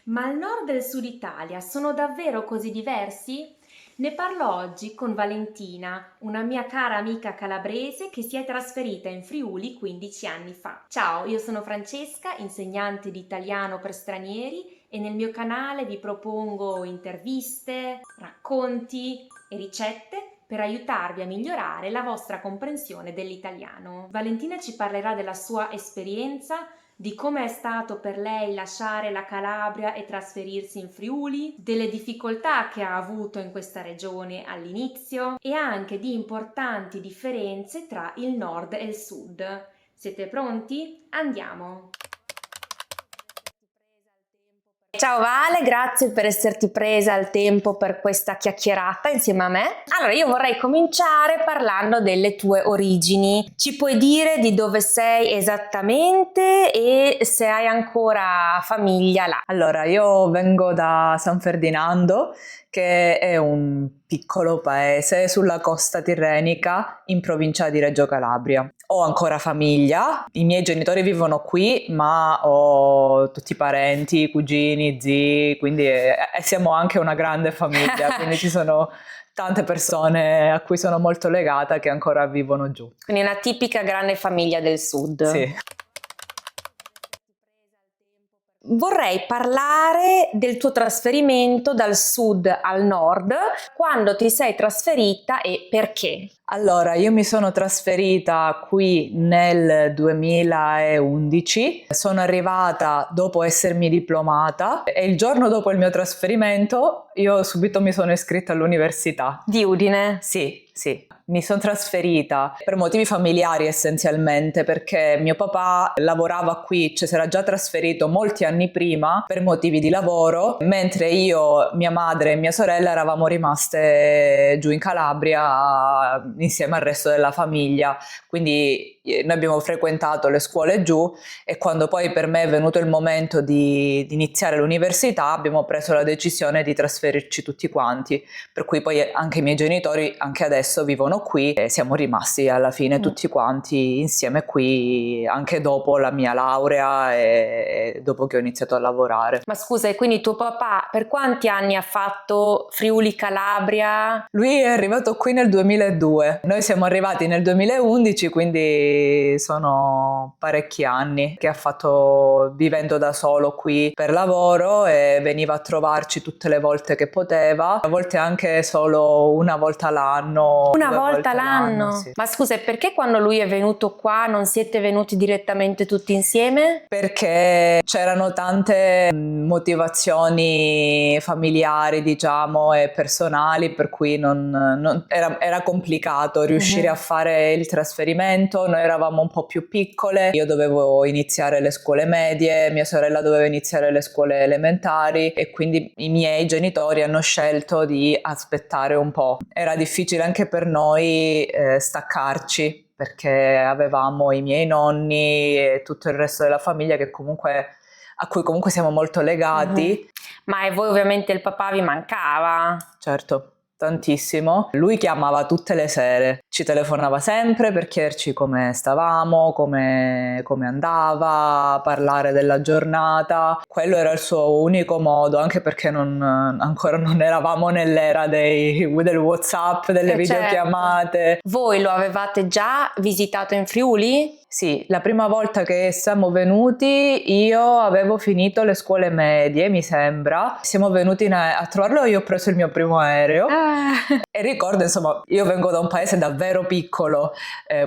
Ma il nord e il sud Italia sono davvero così diversi? Ne parlo oggi con Valentina, una mia cara amica calabrese che si è trasferita in Friuli 15 anni fa. Ciao, io sono Francesca, insegnante di italiano per stranieri e nel mio canale vi propongo interviste, racconti e ricette per aiutarvi a migliorare la vostra comprensione dell'italiano. Valentina ci parlerà della sua esperienza, di come è stato per lei lasciare la Calabria e trasferirsi in Friuli, delle difficoltà che ha avuto in questa regione all'inizio e anche di importanti differenze tra il nord e il sud. Siete pronti? Andiamo! Ciao Vale, grazie per esserti presa il tempo per questa chiacchierata insieme a me. Allora, io vorrei cominciare parlando delle tue origini. Ci puoi dire di dove sei esattamente e se hai ancora famiglia là? Allora, io vengo da San Ferdinando, che è un piccolo paese sulla costa tirrenica in provincia di Reggio Calabria. Ho ancora famiglia, i miei genitori vivono qui, ma ho tutti i parenti, cugini, zii, quindi siamo anche una grande famiglia, quindi ci sono tante persone a cui sono molto legata che ancora vivono giù. Quindi una tipica grande famiglia del sud. Sì. Vorrei parlare del tuo trasferimento dal sud al nord, quando ti sei trasferita e perché. Allora, io mi sono trasferita qui nel 2011, sono arrivata dopo essermi diplomata e il giorno dopo il mio trasferimento io subito mi sono iscritta all'università. Di Udine? Sì, sì. Mi sono trasferita per motivi familiari essenzialmente, perché mio papà lavorava qui, cioè si era già trasferito molti anni prima per motivi di lavoro, mentre io, mia madre e mia sorella eravamo rimaste giù in Calabria insieme al resto della famiglia. Quindi noi abbiamo frequentato le scuole giù e quando poi per me è venuto il momento di iniziare l'università abbiamo preso la decisione di trasferirci tutti quanti, per cui poi anche i miei genitori anche adesso vivono qui e siamo rimasti alla fine tutti quanti insieme qui anche dopo la mia laurea e dopo che ho iniziato a lavorare. Ma scusa, e quindi tuo papà per quanti anni ha fatto Friuli Calabria? Lui è arrivato qui nel 2002, noi siamo arrivati nel 2011, quindi sono parecchi anni che ha fatto vivendo da solo qui per lavoro e veniva a trovarci tutte le volte che poteva, a volte anche solo una volta l'anno. Una volta l'anno? Sì. Ma scusa, e perché quando lui è venuto qua non siete venuti direttamente tutti insieme? Perché c'erano tante motivazioni familiari, diciamo, e personali, per cui era complicato riuscire a fare il trasferimento. Noi eravamo un po' più piccole, io dovevo iniziare le scuole medie, mia sorella doveva iniziare le scuole elementari e quindi i miei genitori hanno scelto di aspettare un po'. Era difficile anche per noi staccarci, perché avevamo i miei nonni e tutto il resto della famiglia a cui comunque siamo molto legati. Ma e voi ovviamente il papà vi mancava? Certo, tantissimo. Lui chiamava tutte le sere, ci telefonava sempre per chiederci come stavamo, come andava, parlare della giornata. Quello era il suo unico modo, anche perché ancora non eravamo nell'era del WhatsApp, delle videochiamate. Certo. Voi lo avevate già visitato in Friuli? Sì, la prima volta che siamo venuti io avevo finito le scuole medie, mi sembra. Siamo venuti a trovarlo e io ho preso il mio primo aereo. E ricordo, insomma, io vengo da un paese davvero piccolo,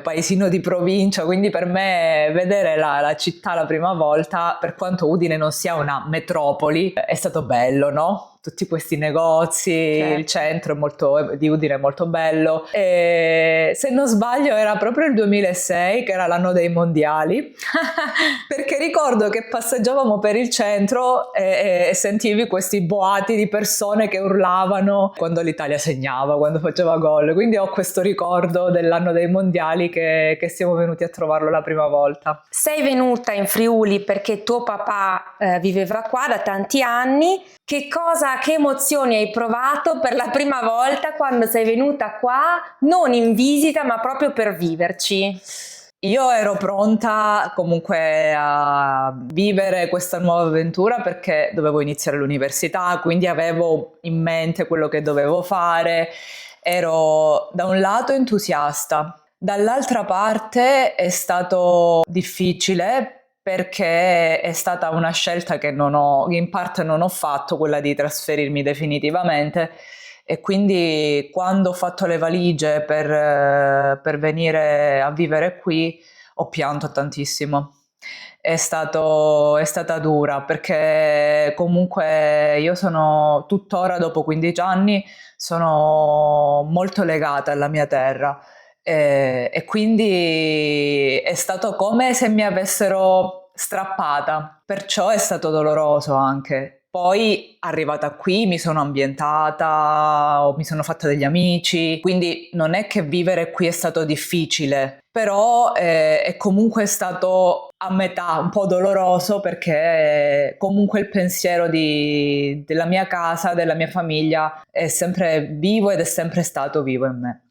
paesino di provincia, quindi per me vedere la città la prima volta, per quanto Udine non sia una metropoli, è stato bello, no? Tutti questi negozi, il centro di Udine è molto bello. E se non sbaglio era proprio il 2006, che era l'anno dei mondiali, perché ricordo che passeggiavamo per il centro e sentivi questi boati di persone che urlavano quando l'Italia segnava, quando faceva gol. Quindi ho questo ricordo dell'anno dei mondiali che siamo venuti a trovarlo la prima volta. Sei venuta in Friuli perché tuo papà viveva qua da tanti anni. Che emozioni hai provato per la prima volta quando sei venuta qua, non in visita ma proprio per viverci? Io ero pronta comunque a vivere questa nuova avventura perché dovevo iniziare l'università, quindi avevo in mente quello che dovevo fare. Ero da un lato entusiasta, dall'altra parte è stato difficile perché è stata una scelta che in parte non ho fatto, quella di trasferirmi definitivamente. E quindi quando ho fatto le valigie per venire a vivere qui, ho pianto tantissimo. È stata dura perché comunque io sono tuttora, dopo 15 anni, sono molto legata alla mia terra e quindi è stato come se mi avessero strappata, perciò è stato doloroso anche. Poi arrivata qui mi sono ambientata, mi sono fatta degli amici, quindi non è che vivere qui è stato difficile, però è comunque stato a metà un po' doloroso perché comunque il pensiero della mia casa, della mia famiglia è sempre vivo ed è sempre stato vivo in me.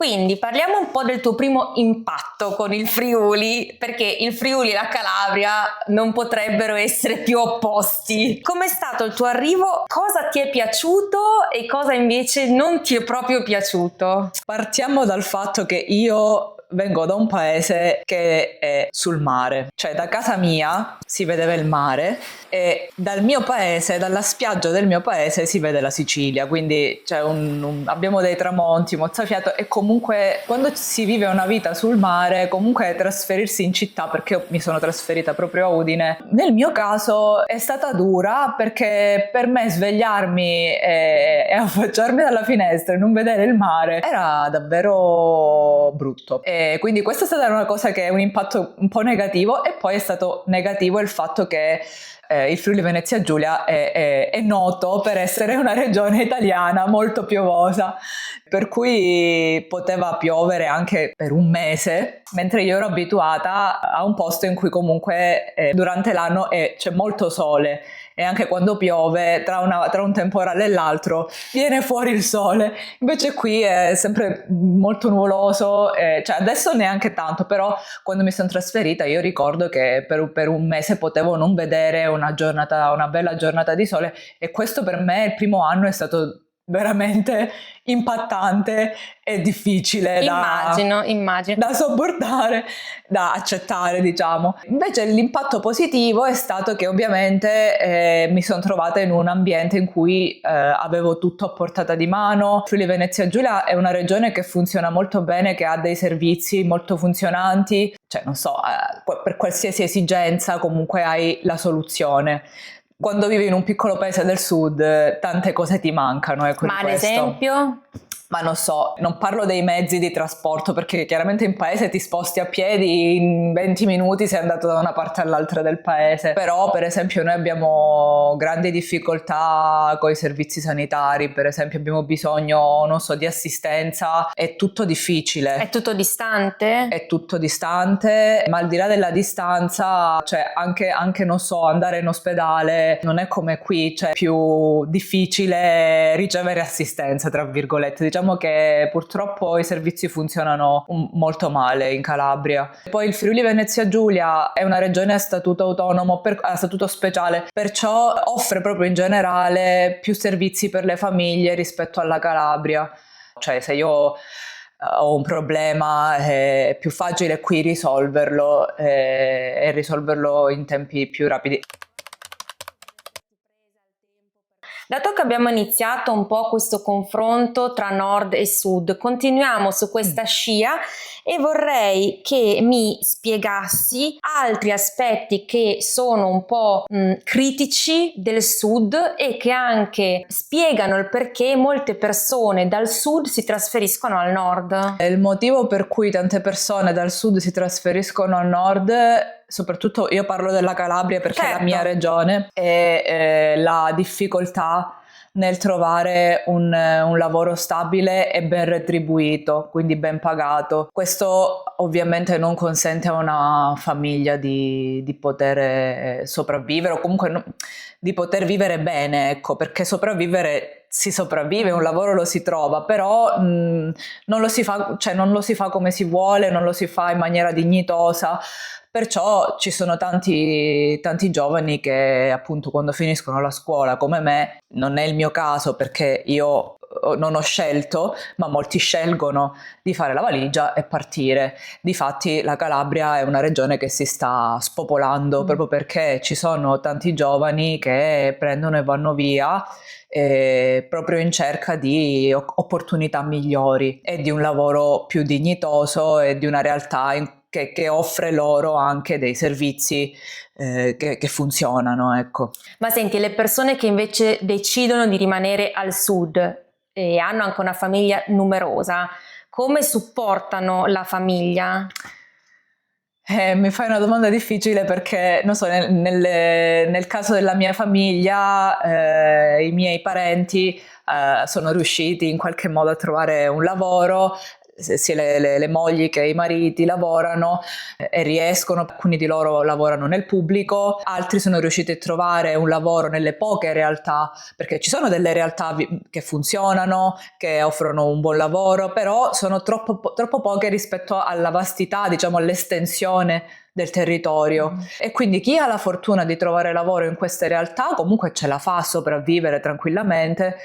Quindi parliamo un po' del tuo primo impatto con il Friuli, perché il Friuli e la Calabria non potrebbero essere più opposti. Com'è stato il tuo arrivo? Cosa ti è piaciuto e cosa invece non ti è proprio piaciuto? Partiamo dal fatto che io vengo da un paese che è sul mare, cioè da casa mia si vedeva il mare e dal mio paese, dalla spiaggia del mio paese si vede la Sicilia, quindi c'è abbiamo dei tramonti, mozzafiato e comunque quando si vive una vita sul mare, comunque trasferirsi in città, perché io mi sono trasferita proprio a Udine, nel mio caso è stata dura perché per me svegliarmi e affacciarmi dalla finestra e non vedere il mare era davvero brutto. E quindi questa è stata una cosa che è un impatto un po' negativo e poi è stato negativo il fatto che il Friuli Venezia Giulia è noto per essere una regione italiana molto piovosa, per cui poteva piovere anche per un mese, mentre io ero abituata a un posto in cui comunque durante l'anno c'è molto sole e anche quando piove tra un temporale e l'altro viene fuori il sole, invece qui è sempre molto nuvoloso, cioè adesso neanche tanto, però quando mi sono trasferita io ricordo che per un mese potevo non vedere una bella giornata di sole e questo per me il primo anno è stato veramente impattante e difficile Immagino. da sopportare, da accettare, diciamo. Invece l'impatto positivo è stato che ovviamente mi sono trovata in un ambiente in cui avevo tutto a portata di mano. Friuli Venezia Giulia è una regione che funziona molto bene, che ha dei servizi molto funzionanti, cioè non so, per qualsiasi esigenza comunque hai la soluzione. Quando vivi in un piccolo paese del sud, tante cose ti mancano. Ecco. Ma ad esempio? Ma non so, non parlo dei mezzi di trasporto perché chiaramente in paese ti sposti a piedi, in 20 minuti sei andato da una parte all'altra del paese, però per esempio noi abbiamo grandi difficoltà con i servizi sanitari, per esempio abbiamo bisogno, non so, di assistenza, è tutto difficile. È tutto distante? È tutto distante, ma al di là della distanza, cioè anche non so, andare in ospedale non è come qui, cioè è più difficile ricevere assistenza, tra virgolette. Diciamo che purtroppo i servizi funzionano molto male in Calabria. Poi il Friuli Venezia Giulia è una regione a statuto autonomo, a statuto speciale, perciò offre proprio in generale più servizi per le famiglie rispetto alla Calabria. Cioè se io ho un problema è più facile qui risolverlo e risolverlo in tempi più rapidi. Dato che abbiamo iniziato un po' questo confronto tra nord e sud, continuiamo su questa scia e vorrei che mi spiegassi altri aspetti che sono un po' critici del sud e che anche spiegano il perché molte persone dal sud si trasferiscono al nord. Il motivo per cui tante persone dal sud si trasferiscono al nord, soprattutto io parlo della Calabria perché è la mia regione, è la difficoltà nel trovare un lavoro stabile e ben retribuito, quindi ben pagato. Questo ovviamente non consente a una famiglia di poter sopravvivere o comunque di poter vivere bene, ecco, perché sopravvivere si sopravvive, un lavoro lo si trova, però non lo si fa, cioè non lo si fa come si vuole, non lo si fa in maniera dignitosa. Perciò ci sono tanti giovani che appunto quando finiscono la scuola come me, non è il mio caso perché io non ho scelto, ma molti scelgono di fare la valigia e partire. Difatti la Calabria è una regione che si sta spopolando proprio perché ci sono tanti giovani che prendono e vanno via proprio in cerca di opportunità migliori e di un lavoro più dignitoso e di una realtà che offre loro anche dei servizi che funzionano, ecco. Ma senti, le persone che invece decidono di rimanere al sud e hanno anche una famiglia numerosa, come supportano la famiglia? Mi fai una domanda difficile perché, non so, nel caso della mia famiglia, i miei parenti sono riusciti in qualche modo a trovare un lavoro, sia le mogli che i mariti lavorano e riescono, alcuni di loro lavorano nel pubblico, altri sono riusciti a trovare un lavoro nelle poche realtà, perché ci sono delle realtà che funzionano, che offrono un buon lavoro, però sono troppo poche rispetto alla vastità, diciamo all'estensione del territorio. E quindi chi ha la fortuna di trovare lavoro in queste realtà comunque ce la fa a sopravvivere tranquillamente,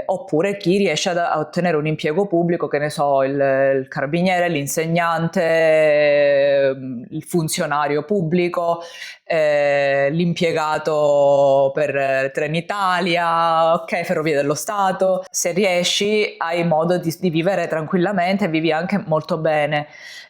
oppure chi riesce a ottenere un impiego pubblico, che ne so, il carabiniere, l'insegnante, il funzionario pubblico, l'impiegato per Trenitalia, ok, Ferrovie dello Stato. Se riesci hai modo di vivere tranquillamente e vivi anche molto bene.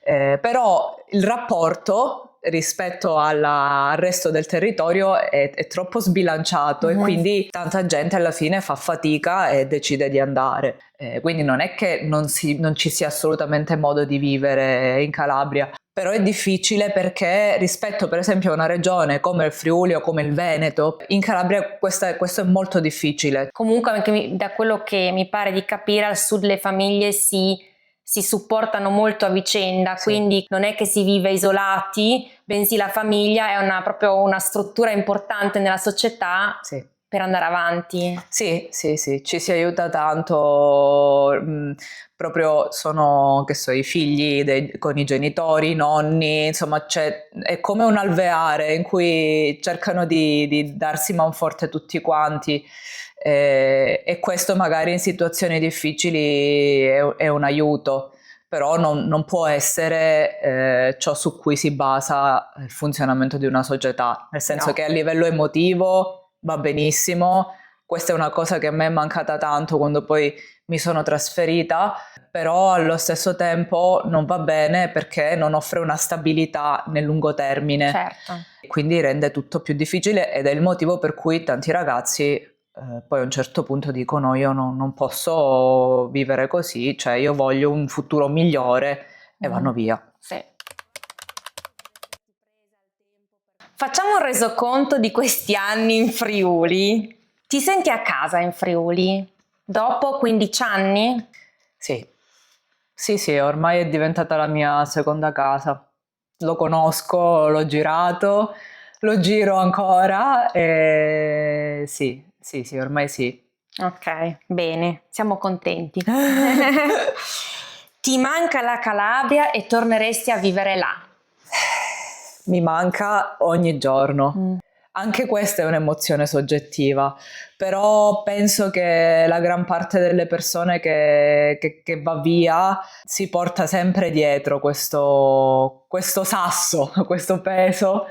Però il rapporto rispetto al resto del territorio è troppo sbilanciato e quindi tanta gente alla fine fa fatica e decide di andare. Quindi non è che non ci sia assolutamente modo di vivere in Calabria, però è difficile perché rispetto per esempio a una regione come il Friuli o come il Veneto, in Calabria questo è molto difficile. Comunque anche da quello che mi pare di capire, al sud le famiglie si supportano molto a vicenda, sì. Quindi non è che si vive isolati, bensì la famiglia è proprio una struttura importante nella società, sì, per andare avanti. Sì, ci si aiuta tanto, proprio sono, che so, i figli con i genitori, i nonni, insomma è come un alveare in cui cercano di darsi manforte tutti quanti. E questo magari in situazioni difficili è un aiuto, però non può essere ciò su cui si basa il funzionamento di una società, nel senso che a livello emotivo va benissimo. Questa è una cosa che a me è mancata tanto quando poi mi sono trasferita, però allo stesso tempo non va bene perché non offre una stabilità nel lungo termine. Certo. Quindi rende tutto più difficile ed è il motivo per cui tanti ragazzi poi a un certo punto dicono io non posso vivere così, cioè io voglio un futuro migliore e vanno via. Sì. Facciamo un resoconto di questi anni in Friuli. Ti senti a casa in Friuli? Dopo 15 anni? Sì, ormai è diventata la mia seconda casa. Lo conosco, l'ho girato, lo giro ancora e sì, ormai sì. Ok, bene, siamo contenti. Ti manca la Calabria e torneresti a vivere là? Mi manca ogni giorno. Anche questa è un'emozione soggettiva, però penso che la gran parte delle persone che va via si porta sempre dietro questo sasso, questo peso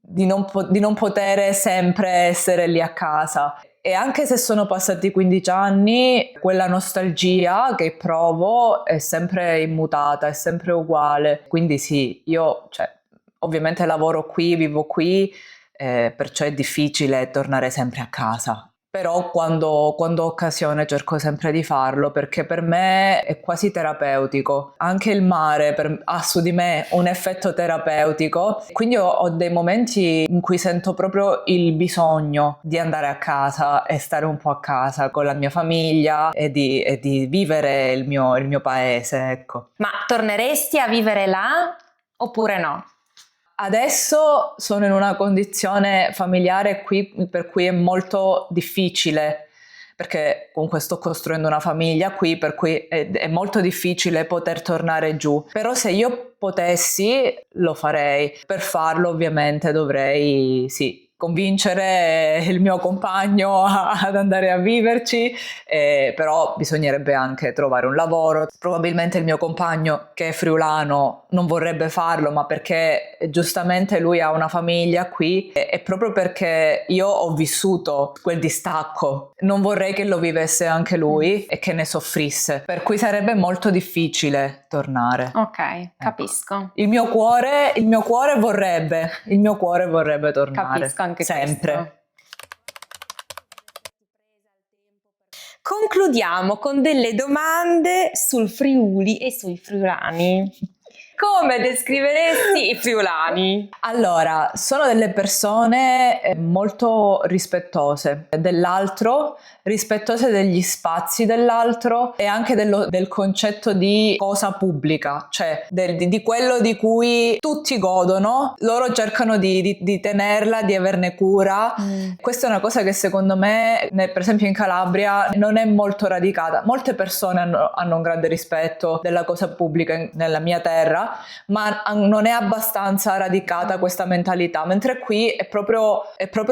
di non poter sempre essere lì a casa. E anche se sono passati 15 anni, quella nostalgia che provo è sempre immutata, è sempre uguale. Quindi sì, io ovviamente lavoro qui, vivo qui, perciò è difficile tornare sempre a casa. Però quando ho occasione cerco sempre di farlo perché per me è quasi terapeutico. Anche il mare ha su di me un effetto terapeutico. Quindi ho dei momenti in cui sento proprio il bisogno di andare a casa e stare un po' a casa con la mia famiglia e di vivere il mio paese, ecco. Ma torneresti a vivere là oppure no? Adesso sono in una condizione familiare qui per cui è molto difficile, perché comunque sto costruendo una famiglia qui, per cui è molto difficile poter tornare giù. Però se io potessi lo farei. Per farlo ovviamente dovrei, sì, convincere il mio compagno ad andare a viverci, però bisognerebbe anche trovare un lavoro. Probabilmente il mio compagno, che è friulano, non vorrebbe farlo, ma perché giustamente lui ha una famiglia qui, e proprio perché io ho vissuto quel distacco, non vorrei che lo vivesse anche lui e che ne soffrisse, per cui sarebbe molto difficile tornare. Ok, capisco. Il mio cuore vorrebbe tornare. Capisco anche sempre. questo. Concludiamo con delle domande sul Friuli e sui friulani. Come descriveresti i friulani? Allora, sono delle persone molto rispettose dell'altro, rispettose degli spazi dell'altro e anche del concetto di cosa pubblica, cioè di quello di cui tutti godono, loro cercano di tenerla, di averne cura. Questa è una cosa che secondo me, per esempio in Calabria, non è molto radicata. Molte persone hanno un grande rispetto della cosa pubblica nella mia terra, ma non è abbastanza radicata questa mentalità, mentre qui è proprio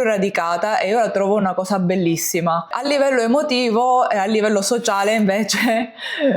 radicata, e io la trovo una cosa bellissima. A livello emotivo e a livello sociale invece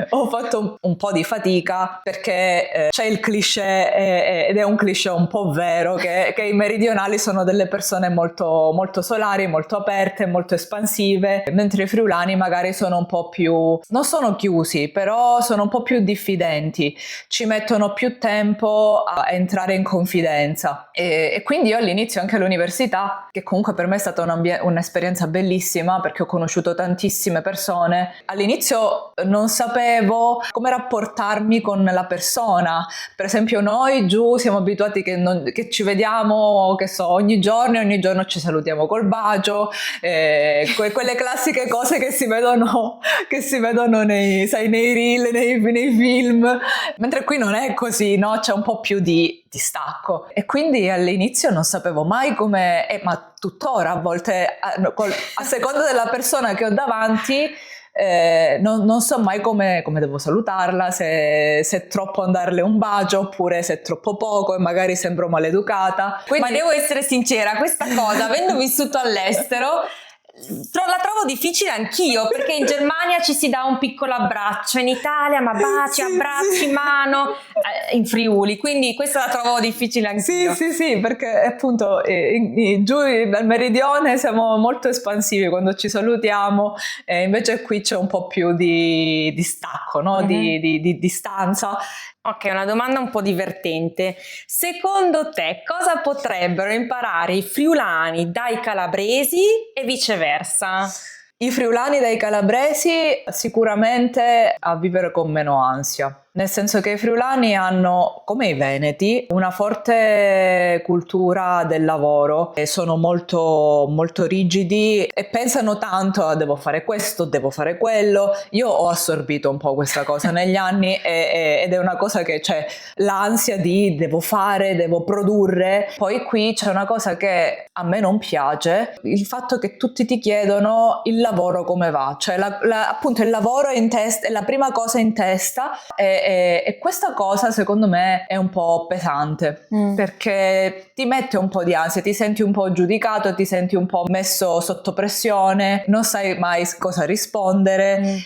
ho fatto un po' di fatica, perché c'è il cliché, ed è un cliché un po' vero, che i meridionali sono delle persone molto, molto solari, molto aperte, molto espansive, mentre i friulani magari sono un po' più, non sono chiusi, però sono un po' più diffidenti, ci mettono più tempo a entrare in confidenza, e quindi io all'inizio anche all'università, che comunque per me è stata un'esperienza bellissima perché ho conosciuto tantissime persone, all'inizio non sapevo come rapportarmi con la persona. Per esempio noi giù siamo abituati che ci vediamo, che so, ogni giorno ci salutiamo col bacio, quelle classiche cose che si vedono nei reel, nei film, mentre qui non è così, no? C'è un po' più di stacco, e quindi all'inizio non sapevo mai come, ma tuttora a volte a seconda della persona che ho davanti, non so mai come devo salutarla, se è troppo andarle un bacio oppure se è troppo poco e magari sembro maleducata. Ma devo essere sincera, questa cosa, avendo vissuto all'estero, la trovo difficile anch'io, perché in Germania ci si dà un piccolo abbraccio, in Italia ma baci, abbracci, mano, in Friuli, quindi questa la trovo difficile anch'io. Sì, perché appunto giù dal meridione siamo molto espansivi quando ci salutiamo, invece qui c'è un po' più di stacco, no? di distanza. Ok, una domanda un po' divertente. Secondo te cosa potrebbero imparare i friulani dai calabresi e viceversa? I friulani dai calabresi sicuramente a vivere con meno ansia. Nel senso che i friulani hanno, come i veneti, una forte cultura del lavoro e sono molto, molto rigidi e pensano tanto a devo fare questo, devo fare quello. Io ho assorbito un po' questa cosa negli anni ed è una cosa che c'è l'ansia di devo fare, devo produrre. Poi qui c'è una cosa che a me non piace, il fatto che tutti ti chiedono il lavoro come va, cioè appunto il lavoro è in testa, è la prima cosa in testa, e questa cosa secondo me è un po' pesante, perché ti mette un po' di ansia, ti senti un po' giudicato, ti senti un po' messo sotto pressione, non sai mai cosa rispondere.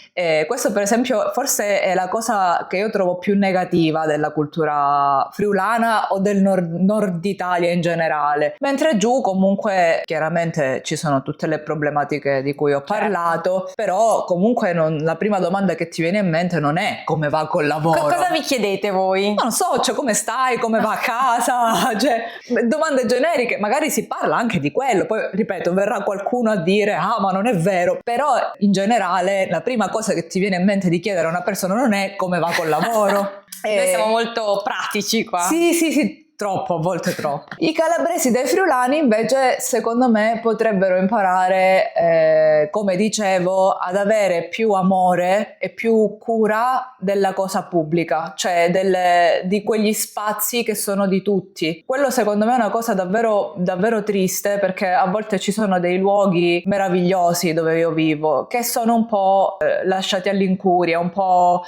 Questo per esempio forse è la cosa che io trovo più negativa della cultura friulana o del nord Italia in generale, mentre giù comunque chiaramente ci sono tutte le problematiche di cui ho parlato, però comunque la prima domanda che ti viene in mente non è come va col lavoro. Cosa vi chiedete voi? Non so, cioè come stai, come va a casa, cioè domande generiche, magari si parla anche di quello, poi ripeto verrà qualcuno a dire ma non è vero, però in generale la prima cosa che ti viene in mente di chiedere a una persona non è come va col lavoro. Noi siamo molto pratici qua. Sì, Troppo, a volte troppo. I calabresi dai friulani invece secondo me potrebbero imparare, come dicevo, ad avere più amore e più cura della cosa pubblica, cioè di quegli spazi che sono di tutti. Quello secondo me è una cosa davvero, davvero triste, perché a volte ci sono dei luoghi meravigliosi dove io vivo che sono un po' lasciati all'incuria, un po'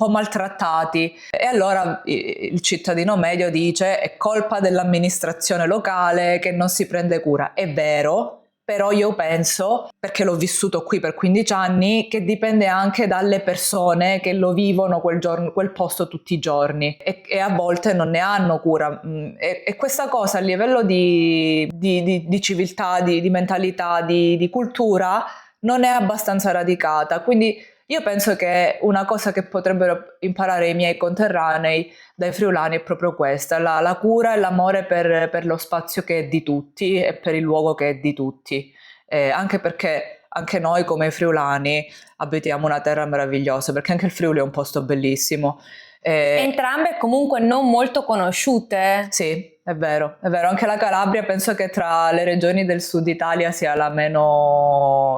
maltrattati, e allora il cittadino medio dice è colpa dell'amministrazione locale che non si prende cura. È vero, però io penso, perché l'ho vissuto qui per 15 anni, che dipende anche dalle persone che lo vivono quel posto tutti i giorni e a volte non ne hanno cura. E questa cosa a livello di civiltà, di mentalità, di cultura non è abbastanza radicata, quindi io penso che una cosa che potrebbero imparare i miei conterranei dai friulani è proprio questa, la cura e l'amore per lo spazio che è di tutti e per il luogo che è di tutti, anche perché anche noi come friulani abitiamo una terra meravigliosa, perché anche il Friuli è un posto bellissimo. Entrambe comunque non molto conosciute. Sì, è vero, anche la Calabria penso che tra le regioni del sud Italia sia la meno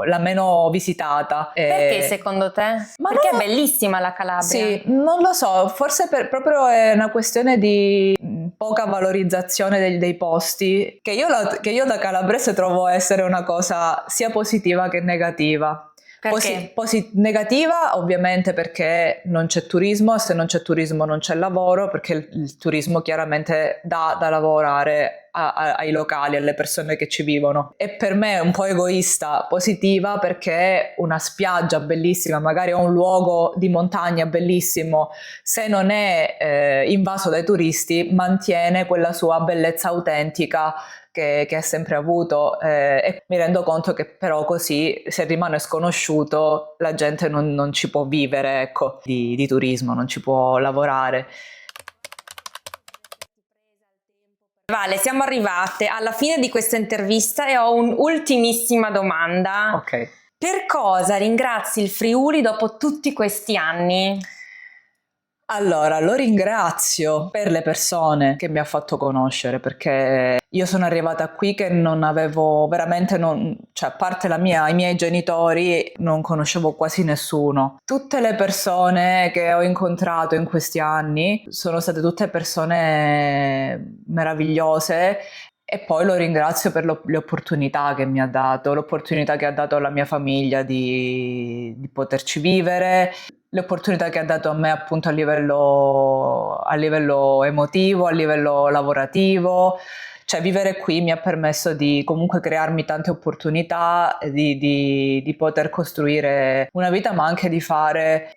visitata. Perché secondo te? Perché è bellissima la Calabria. Sì, non lo so, forse proprio è una questione di poca valorizzazione dei posti, che io da calabrese trovo essere una cosa sia positiva che negativa. Perché? Negativa ovviamente perché non c'è turismo, e se non c'è turismo non c'è lavoro, perché il turismo chiaramente dà da lavorare ai locali, alle persone che ci vivono. E per me è un po' egoista. Positiva perché una spiaggia bellissima, magari un luogo di montagna bellissimo, se non è invaso dai turisti, mantiene quella sua bellezza autentica che ha sempre avuto, e mi rendo conto che però così, se rimane sconosciuto, la gente non ci può vivere, ecco, di turismo, non ci può lavorare. Vale, siamo arrivate alla fine di questa intervista e ho un'ultimissima domanda. Ok. Per cosa ringrazi il Friuli dopo tutti questi anni? Allora, lo ringrazio per le persone che mi ha fatto conoscere, perché io sono arrivata qui che non avevo veramente, cioè a parte i miei genitori, non conoscevo quasi nessuno. Tutte le persone che ho incontrato in questi anni sono state tutte persone meravigliose. E poi lo ringrazio per le opportunità che mi ha dato, l'opportunità che ha dato alla mia famiglia di poterci vivere, le opportunità che ha dato a me appunto a livello emotivo, a livello lavorativo. Cioè vivere qui mi ha permesso di comunque crearmi tante opportunità, di poter costruire una vita, ma anche di fare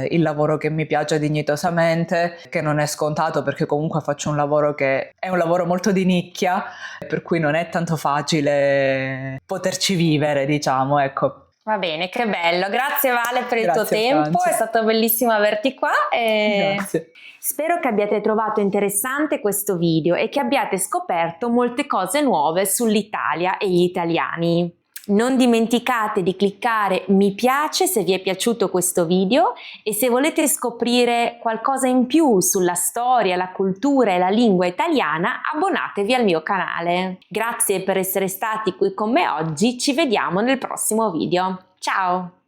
il lavoro che mi piace dignitosamente, che non è scontato perché comunque faccio un lavoro che è un lavoro molto di nicchia, per cui non è tanto facile poterci vivere, diciamo, ecco. Va bene, che bello. Grazie Vale per il tuo tempo, Franci. è stato bellissimo averti qua e Grazie. spero che abbiate trovato interessante questo video e che abbiate scoperto molte cose nuove sull'Italia e gli italiani. Non dimenticate di cliccare mi piace se vi è piaciuto questo video e se volete scoprire qualcosa in più sulla storia, la cultura e la lingua italiana, abbonatevi al mio canale. Grazie per essere stati qui con me oggi, ci vediamo nel prossimo video. Ciao!